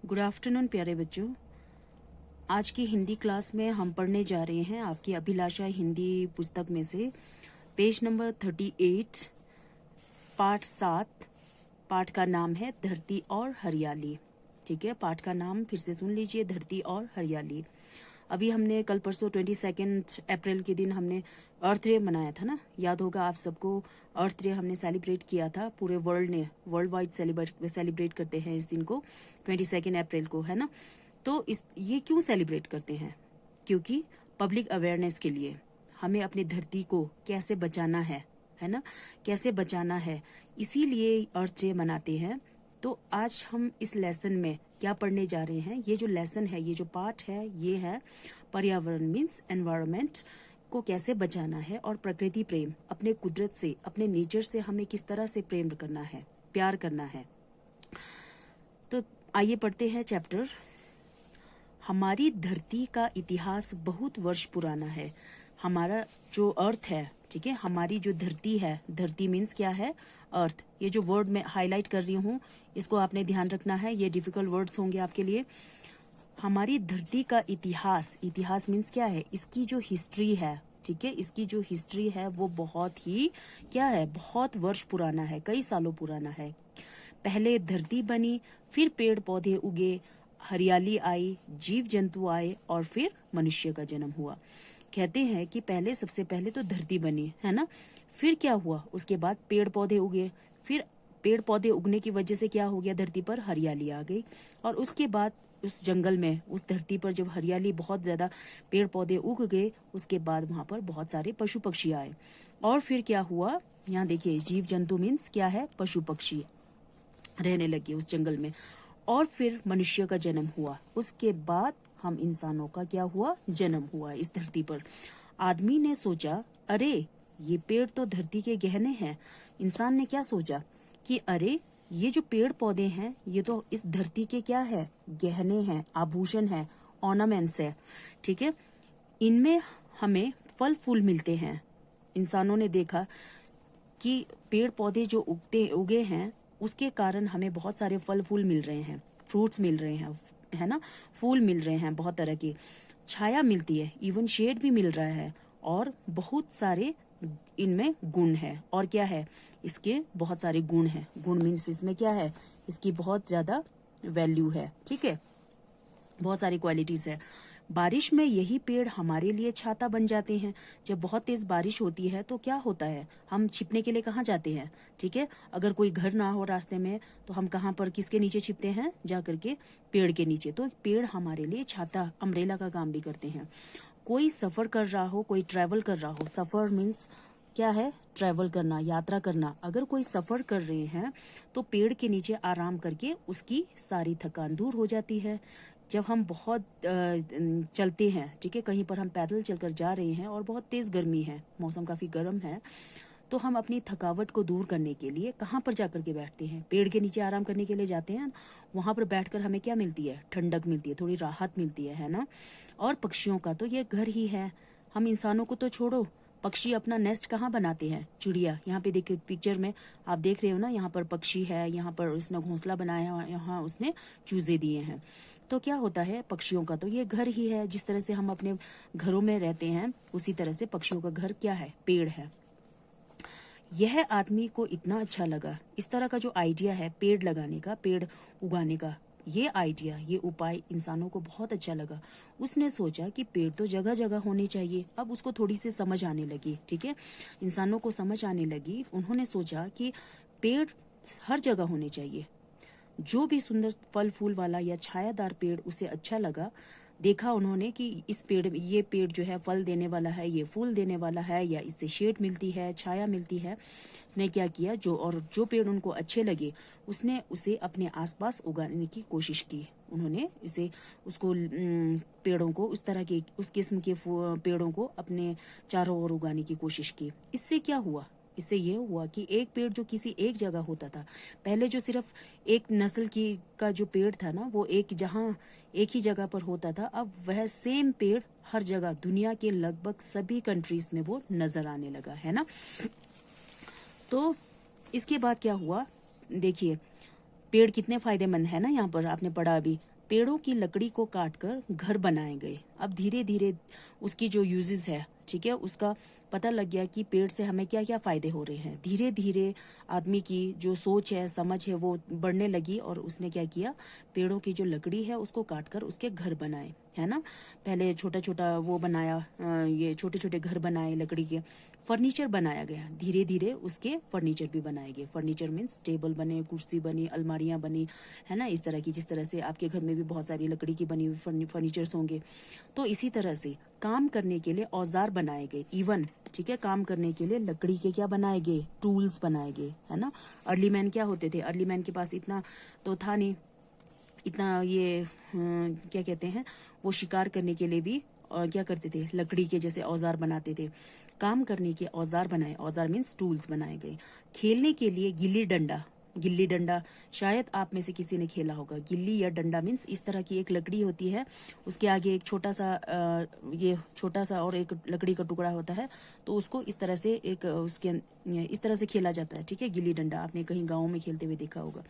Good afternoon प्यारे बच्चों। आज की हिंदी क्लास में हम पढ़ने जा रहे हैं आपकी अभिलाषा हिंदी पुस्तक में से पेज नंबर 38 पाठ 7। पाठ का नाम है धरती और हरियाली। ठीक है, पाठ का नाम फिर से सुन लीजिए, धरती और हरियाली। अभी हमने कल परसों 22 अप्रैल के दिन हमने अर्थ डे मनाया था ना, याद होगा आप सबको। अर्थ डे हमने सेलिब्रेट किया था, पूरे वर्ल्ड वाइड सेलिब्रेट करते हैं इस दिन को, 22 अप्रैल को, है ना। तो ये क्यों सेलिब्रेट करते हैं? क्योंकि पब्लिक अवेयरनेस के लिए हमें अपनी धरती को कैसे बचाना है ना, कैसे बचाना है, इसीलिए अर्थ डे मनाते हैं। तो आज हम इस लेसन में क्या पढ़ने जा रहे हैं? ये जो लेसन है, ये जो पाठ है, ये है पर्यावरण मीन्स एनवायरनमेंट को कैसे बचाना है, और प्रकृति प्रेम, अपने कुदरत से, अपने नेचर से हमें किस तरह से प्रेम करना है, प्यार करना है। तो आइए पढ़ते हैं चैप्टर। हमारी धरती का इतिहास बहुत वर्ष पुराना है। हमारा जो अर्थ है, ठीक है, हमारी जो धरती है, धरती मीन्स क्या है? अर्थ। ये जो वर्ड मैं हाईलाइट कर रही हूँ, इसको आपने ध्यान रखना है, ये डिफिकल्ट वर्ड्स होंगे आपके लिए। हमारी धरती का इतिहास, इतिहास मीन्स क्या है? इसकी जो हिस्ट्री है, ठीक है, इसकी जो हिस्ट्री है वो बहुत ही क्या है? बहुत वर्ष पुराना है, कई सालों पुराना है। पहले धरती बनी, फिर पेड़ पौधे उगे, हरियाली आई, जीव जंतु आए, और फिर मनुष्य का जन्म हुआ। कहते हैं कि पहले, सबसे पहले तो धरती बनी, है ना, फिर क्या हुआ? उसके बाद पेड़ पौधे उगे, फिर पेड़ पौधे उगने की वजह से क्या हो गया? धरती पर हरियाली आ गई, और उसके बाद उस जंगल में, उस धरती पर जब हरियाली, बहुत ज्यादा पेड़ पौधे उग गए, उसके बाद वहां पर बहुत सारे पशु पक्षी आए, और फिर क्या हुआ? यहाँ देखिए, जीव जंतु मीन्स क्या है? पशु पक्षी रहने लगे उस जंगल में, और फिर मनुष्य का जन्म हुआ। उसके बाद हम इंसानों का क्या हुआ? जन्म हुआ इस धरती पर। आदमी ने सोचा, अरे ये पेड़ तो धरती के गहने हैं। इंसान ने क्या सोचा कि अरे ये जो पेड़ पौधे हैं, ये तो इस धरती के क्या है? गहने हैं, आभूषण है, ऑर्नामेंट्स है, ठीक है, इनमें हमें फल फूल मिलते हैं। इंसानों ने देखा कि पेड़ पौधे जो उगे हैं, उसके कारण हमें बहुत सारे फल फूल मिल रहे हैं, फ्रूट्स मिल रहे हैं, है ना, फूल मिल रहे हैं, बहुत तरह की छाया मिलती है, इवन शेड भी मिल रहा है, और बहुत सारे इनमें गुण है। और क्या है? इसके बहुत सारे गुण हैं। गुण मीन्स इसमें क्या है? इसकी बहुत ज्यादा वैल्यू है, ठीक है, बहुत सारी क्वालिटीज है। बारिश में यही पेड़ हमारे लिए छाता बन जाते हैं। जब बहुत तेज बारिश होती है तो क्या होता है? हम छिपने के लिए कहाँ जाते हैं? ठीक है, अगर कोई घर ना हो रास्ते में, तो हम कहाँ पर, किसके नीचे छिपते हैं? जा करके पेड़ के नीचे। तो पेड़ हमारे लिए छाता, अम्ब्रेला का काम भी करते हैं। कोई सफर कर रहा हो, कोई ट्रैवल कर रहा हो, सफर मीन्स क्या है? ट्रैवल करना, यात्रा करना। अगर कोई सफर कर रहे हैं तो पेड़ के नीचे आराम करके उसकी सारी थकान दूर हो जाती है। जब हम बहुत चलते हैं, ठीक है, कहीं पर हम पैदल चलकर जा रहे हैं और बहुत तेज गर्मी है, मौसम काफी गर्म है, तो हम अपनी थकावट को दूर करने के लिए कहाँ पर जाकर के बैठते हैं? पेड़ के नीचे आराम करने के लिए जाते हैं। वहां पर बैठकर हमें क्या मिलती है? ठंडक मिलती है, थोड़ी राहत मिलती है ना। और पक्षियों का तो ये घर ही है। हम इंसानों को तो छोड़ो, पक्षी अपना नेस्ट कहाँ बनाते हैं? चिड़िया। यहाँ पे देखिए, पिक्चर में आप देख रहे हो ना, यहाँ पर पक्षी है, यहाँ पर उसने घोंसला बनाया, यहाँ उसने चूजे दिए हैं। तो क्या होता है? पक्षियों का तो ये घर ही है। जिस तरह से हम अपने घरों में रहते हैं, उसी तरह से पक्षियों का घर क्या है? पेड़ है। यह आदमी को इतना अच्छा लगा, इस तरह का जो आइडिया है पेड़ लगाने का, पेड़ उगाने का, ये आइडिया, ये उपाय इंसानों को बहुत अच्छा लगा। उसने सोचा कि पेड़ तो जगह जगह होने चाहिए। अब उसको थोड़ी सी समझ आने लगी, ठीक है, इंसानों को समझ आने लगी। उन्होंने सोचा कि पेड़ हर जगह होने चाहिए। जो भी सुंदर फल फूल वाला या छायादार पेड़ उसे अच्छा लगा, देखा उन्होंने कि इस पेड़, ये पेड़ जो है फल देने वाला है, ये फूल देने वाला है, या इससे शेड मिलती है, छाया मिलती है। उसने क्या किया, जो पेड़ उनको अच्छे लगे, उसने उसे अपने आसपास उगाने की कोशिश की। उन्होंने इसे, उसको पेड़ों को, उस तरह के, उस किस्म के पेड़ों को अपने चारों ओर उगाने की कोशिश की। इससे क्या हुआ? इससे ये हुआ कि एक पेड़ जो किसी एक जगह होता था, पहले जो सिर्फ एक नस्ल की का जो पेड़ था ना, वो एक ही जगह पर होता था, अब वह सेम पेड़ हर जगह, दुनिया के लगभग सभी कंट्रीज में वो नजर आने लगा, है ना। तो इसके बाद क्या हुआ? देखिए, पेड़ कितने फायदेमंद है ना। यहाँ पर आपने पढ़ा अभी, पेड़ों की लकड़ी को काटकर घर बनाए गए। अब धीरे धीरे उसकी जो यूजेस है, ठीक है, उसका पता लग गया कि पेड़ से हमें क्या क्या फायदे हो रहे हैं। धीरे धीरे आदमी की जो सोच है, समझ है, वो बढ़ने लगी और उसने क्या किया, पेड़ों की जो लकड़ी है उसको काटकर उसके घर बनाए, है ना। पहले छोटा छोटा वो बनाया, ये छोटे छोटे घर बनाए लकड़ी के, फर्नीचर बनाया गया। धीरे धीरे उसके फर्नीचर भी बनाए गए। फर्नीचर मीन्स टेबल बने, कुर्सी बनी, अलमारियां बनी, है ना, इस तरह की। जिस तरह से आपके घर में भी बहुत सारी लकड़ी की बनी हुई फर्नीचर्स होंगे, तो इसी तरह से काम करने के लिए औजार बनाए गए। इवन, ठीक है, काम करने के लिए लकड़ी के क्या बनाए गए, टूल्स बनाए गए, है ना। अर्ली मैन क्या होते थे, अर्ली मैन के पास इतना तो था नहीं, इतना ये क्या कहते हैं, वो शिकार करने के लिए भी क्या करते थे, लकड़ी के जैसे औजार बनाते थे। काम करने के औजार बनाए, औजार मीन्स टूल्स बनाए गए। खेलने के लिए गिल्ली डंडा, गिल्ली डंडा शायद आप में से किसी ने खेला होगा। गिल्ली या डंडा मीन्स इस तरह की एक लकड़ी होती है, उसके आगे एक छोटा सा ये छोटा सा और एक लकड़ी का टुकड़ा होता है, तो उसको इस तरह से एक उसके इस तरह से खेला जाता है, ठीक है। गिल्ली डंडा आपने कहीं गाँव में खेलते हुए देखा होगा।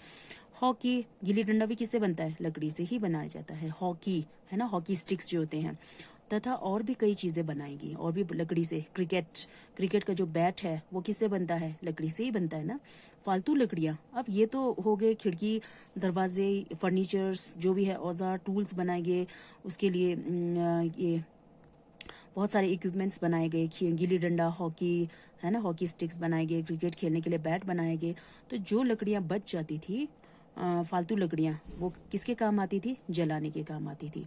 हॉकी, गिल्ली डंडा भी किससे बनता है, लकड़ी से ही बनाया जाता है। हॉकी, है ना, हॉकी स्टिक्स जो होते हैं, तथा और भी कई चीजें बनाएगी और भी लकड़ी से। क्रिकेट, क्रिकेट का जो बैट है वो किससे बनता है, लकड़ी से ही बनता है ना। फालतू लकड़ियां, अब ये तो हो गए खिड़की, दरवाजे, फर्नीचर्स, जो भी है औजार, टूल्स बनाए गए उसके लिए। ये बहुत सारे इक्विपमेंट्स बनाए गए, गिल्ली डंडा, हॉकी, है ना, हॉकी स्टिक्स बनाए गए, क्रिकेट खेलने के लिए बैट बनाए गए। तो जो लकड़ियां बच जाती थी, फालतू लकड़ियां, वो किसके काम आती थी, जलाने के काम आती थी।